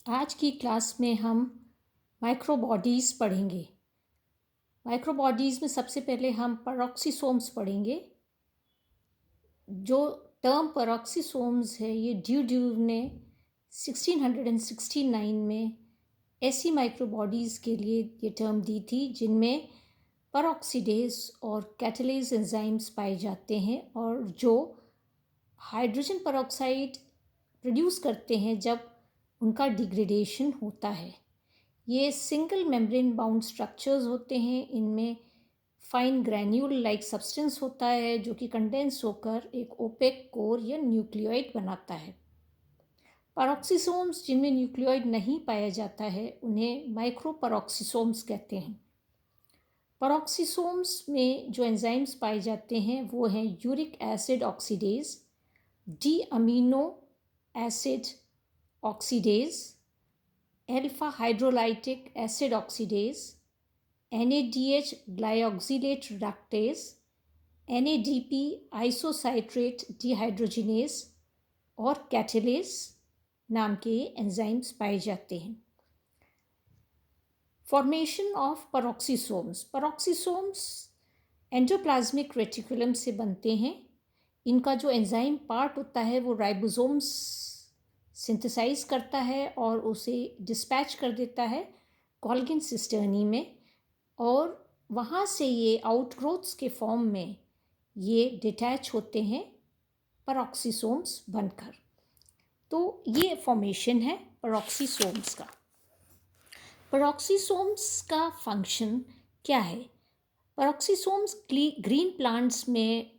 आज की क्लास में हम माइक्रोबॉडीज़ पढ़ेंगे। माइक्रोबॉडीज़ में सबसे पहले हम पेरोक्सीसोम्स पढ़ेंगे। जो टर्म पेरोक्सीसोम्स है ये ड्यूड्यू ने 1669 में ऐसी माइक्रोबॉडीज़ के लिए ये टर्म दी थी जिनमें पेरोक्सीडेज और कैटालेज एंजाइम्स पाए जाते हैं और जो हाइड्रोजन पेरोक्साइड प्रोड्यूस करते हैं जब उनका डिग्रेडेशन होता है। ये सिंगल मेम्ब्रेन बाउंड स्ट्रक्चर्स होते हैं। इनमें फाइन ग्रैन्यूल लाइक सब्सटेंस होता है जो कि कंडेंस होकर एक ओपेक कोर या न्यूक्लियोइड बनाता है। पेरोक्सीसोम्स जिनमें न्यूक्लियोइड नहीं पाया जाता है उन्हें माइक्रोपेरोक्सीसोम्स कहते हैं। पेरोक्सीसोम्स में जो एंजाइम्स पाए जाते हैं वो हैं uric acid oxidase, D amino acid oxidase, alpha hydrolytic acid oxidase, NADH glyoxylate reductase, NADP isocitrate dehydrogenase और कैटालेज नाम के एंजाइम्स पाए जाते हैं। Formation of पेरोक्सीसोम्स। पेरोक्सीसोम्स एंडोप्लाज्मिक रेटिकुलम से बनते हैं। इनका जो एंजाइम पार्ट होता है वो राइबोसोम्स सिंथेसाइज करता है और उसे डिस्पैच कर देता है गोल्गी सिस्टर्नी में, और वहाँ से ये आउटग्रोथ्स के फॉर्म में ये डिटैच होते हैं पेरोक्सीसोम्स बनकर। तो ये फॉर्मेशन है पेरोक्सीसोम्स का। पेरोक्सीसोम्स का फंक्शन क्या है? पेरोक्सीसोम्स ग्रीन प्लांट्स में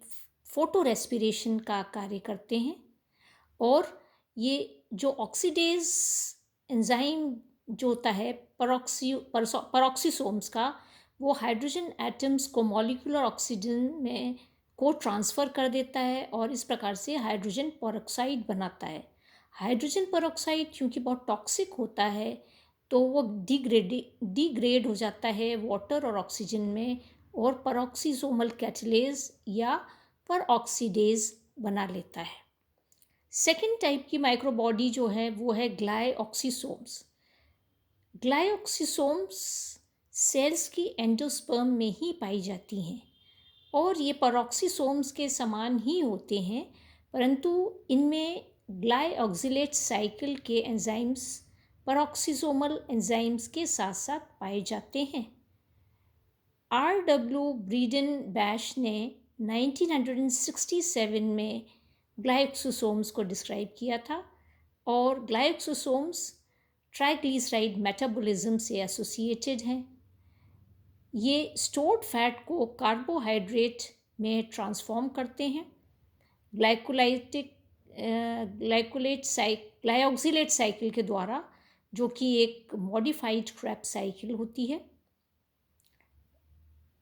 फोटो रेस्पिरेशन का कार्य करते हैं और ये जो ऑक्सीडेज एंजाइम जो होता है पेरोक्सीसोम्स का, वो हाइड्रोजन एटम्स को मॉलिक्यूलर ऑक्सीजन में को ट्रांसफ़र कर देता है और इस प्रकार से हाइड्रोजन पेरोक्साइड बनाता है। हाइड्रोजन पेरोक्साइड क्योंकि बहुत टॉक्सिक होता है तो वो डिग्रेड हो जाता है वाटर और ऑक्सीजन में और पेरोक्सीसोमल कैटालेज या पेरोक्सीडेज बना लेता है। सेकेंड टाइप की माइक्रोबॉडी जो है वो है ग्लाइऑक्सीसोम्स। ग्लाइऑक्सीसोम्स सेल्स की एंडोस्पर्म में ही पाई जाती हैं और ये पेरोक्सीसोम्स के समान ही होते हैं, परंतु इनमें ग्लाइऑक्सिलेट साइकिल के एंजाइम्स पेरोक्सीसोमल एंजाइम्स के साथ साथ पाए जाते हैं। R.W. ब्रीडन बैश ने 1967 में ग्लाइऑक्सीसोम्स को डिस्क्राइब किया था और ग्लाइऑक्सीसोम्स ट्राइग्लिसराइड मेटाबॉलिज्म से एसोसिएटेड हैं। ये स्टोर्ड फैट को कार्बोहाइड्रेट में ट्रांसफॉर्म करते हैं। ग्लाइऑक्सिलेट साइकिल के द्वारा, जो कि एक मॉडिफाइड क्रेब्स साइकिल होती है।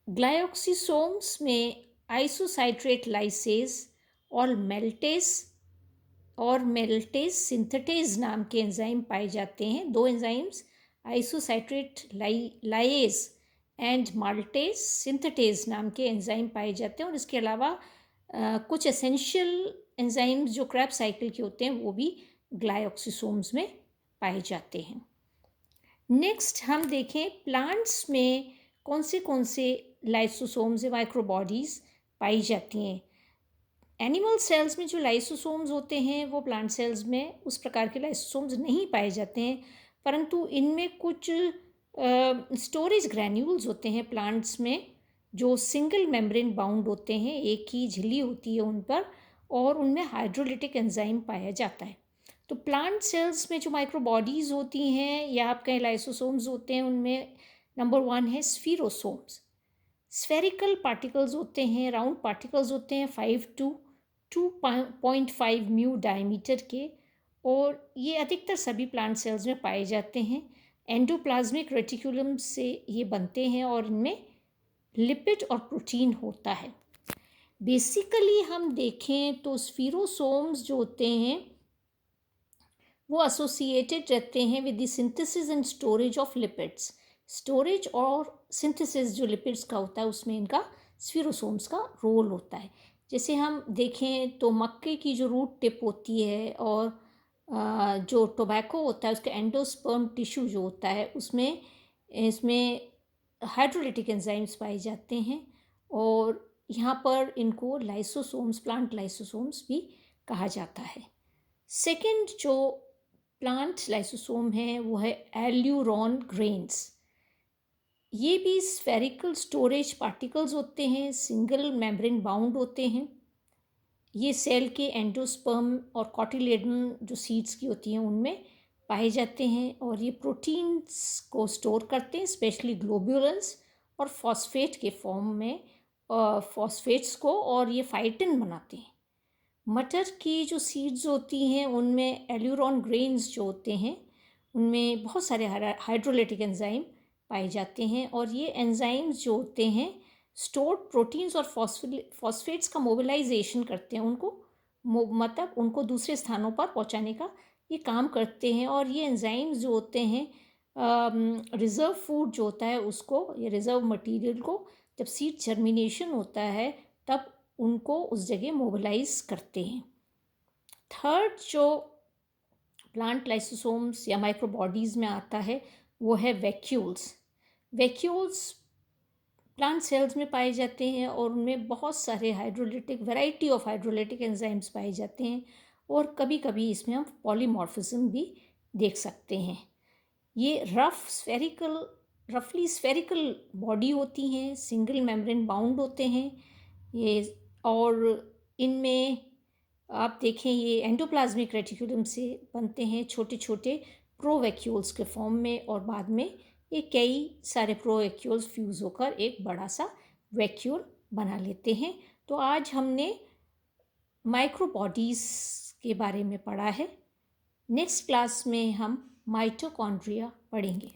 ग्लाइऑक्सीसोम्स में आइसोसाइट्रेट लाइसेज और मेल्टेज सिंथेटेज नाम के एंजाइम पाए जाते हैं। दो enzymes isocitrate lyase and malate synthetase नाम के एंजाइम पाए जाते हैं और इसके अलावा कुछ एसेंशियल एंजाइम्स जो क्रेब साइकिल के होते हैं वो भी ग्लाइऑक्सीसोम्स में पाए जाते हैं। नेक्स्ट हम देखें प्लांट्स में कौन से लाइसोसोम्स या माइक्रोबॉडीज़ पाई जाती हैं। एनिमल सेल्स में जो लाइसोसोम्स होते हैं वो प्लांट सेल्स में उस प्रकार के लाइसोसोम्स नहीं पाए जाते हैं, परंतु इनमें कुछ स्टोरेज ग्रैन्यूल्स होते हैं प्लांट्स में जो सिंगल मेम्ब्रेन बाउंड होते हैं, एक ही झिल्ली होती है उन पर और उनमें हाइड्रोलिटिक एंजाइम पाया जाता है। तो प्लांट सेल्स में जो माइक्रोबॉडीज़ होती हैं या आप कहें लाइसोसोम्स होते हैं, उनमें नंबर 1 है स्फीरोसोम्स। स्फेरिकल पार्टिकल्स होते हैं, राउंड पार्टिकल्स होते हैं 5 to 2.5 म्यू डायमीटर के, और ये अधिकतर सभी प्लांट सेल्स में पाए जाते हैं। एंडोप्लाज्मिक रेटिकुलम से ये बनते हैं और इनमें लिपिड और प्रोटीन होता है। बेसिकली हम देखें तो स्फीरोसोम्स जो होते हैं वो एसोसिएटेड रहते हैं with the synthesis and storage of lipids. Storage और सिंथेसिस जो लिपिड्स का होता है उसमें इनका स्फीरोसोम्स का रोल होता है। जैसे हम देखें तो मक्के की जो रूट टिप होती है और जो टोबैको होता है उसका एंडोस्पर्म टिश्यू जो होता है उसमें इसमें हाइड्रोलिटिक एंजाइम्स पाए जाते हैं और यहाँ पर इनको लाइसोसोम्स, प्लांट लाइसोसोम्स भी कहा जाता है। सेकंड जो प्लांट लाइसोसोम है वो है एल्यूरोन ग्रेन्स। ये भी स्फेरिकल स्टोरेज पार्टिकल्स होते हैं, सिंगल मेम्ब्रेन बाउंड होते हैं। ये सेल के एंडोस्पर्म और कॉटिलेडन जो सीड्स की होती हैं उनमें पाए जाते हैं और ये प्रोटीन्स को स्टोर करते हैं, स्पेशली ग्लोब्यूलन्स और फॉस्फेट के फॉर्म में फॉस्फेट्स को, और ये फाइटिन बनाते हैं। मटर की जो सीड्स होती हैं उनमें एल्यूरोन ग्रेन्स जो होते हैं उनमें बहुत सारे हाइड्रोलिटिक एंजाइम पाए जाते हैं और ये एंजाइम्स जो होते हैं स्टोर्ड प्रोटीन्स और फॉस्फेट्स का मोबिलाइजेशन करते हैं, उनको मतलब उनको दूसरे स्थानों पर पहुंचाने का ये काम करते हैं। और ये एंजाइम्स जो होते हैं रिज़र्व फूड जो होता है उसको, या रिज़र्व मटेरियल को जब सीड जर्मिनेशन होता है तब उनको उस जगह मोबिलाइज करते हैं। थर्ड जो प्लांट लाइसोसोम्स या माइक्रोबॉडीज़ में आता है वो है वैक्यूल्स। वैक्यूल्स प्लांट सेल्स में पाए जाते हैं और उनमें बहुत सारे hydrolytic variety of hydrolytic enzymes पाए जाते हैं और कभी कभी इसमें हम पॉलीमॉर्फिज्म भी देख सकते हैं। ये रफली स्फेरिकल बॉडी होती हैं, सिंगल मेम्ब्रेन बाउंड होते हैं ये, और इनमें आप देखें ये एंडोप्लाज्मिक रेटिकुलम से बनते हैं छोटे छोटे प्रोवैक्यूल्स के फॉर्म में, और बाद में ये कई सारे प्रोवैक्यूल्स फ्यूज़ होकर एक बड़ा सा वैक्यूल बना लेते हैं। तो आज हमने माइक्रोबॉडीज़ के बारे में पढ़ा है। नेक्स्ट क्लास में हम माइटोकॉन्ड्रिया पढ़ेंगे।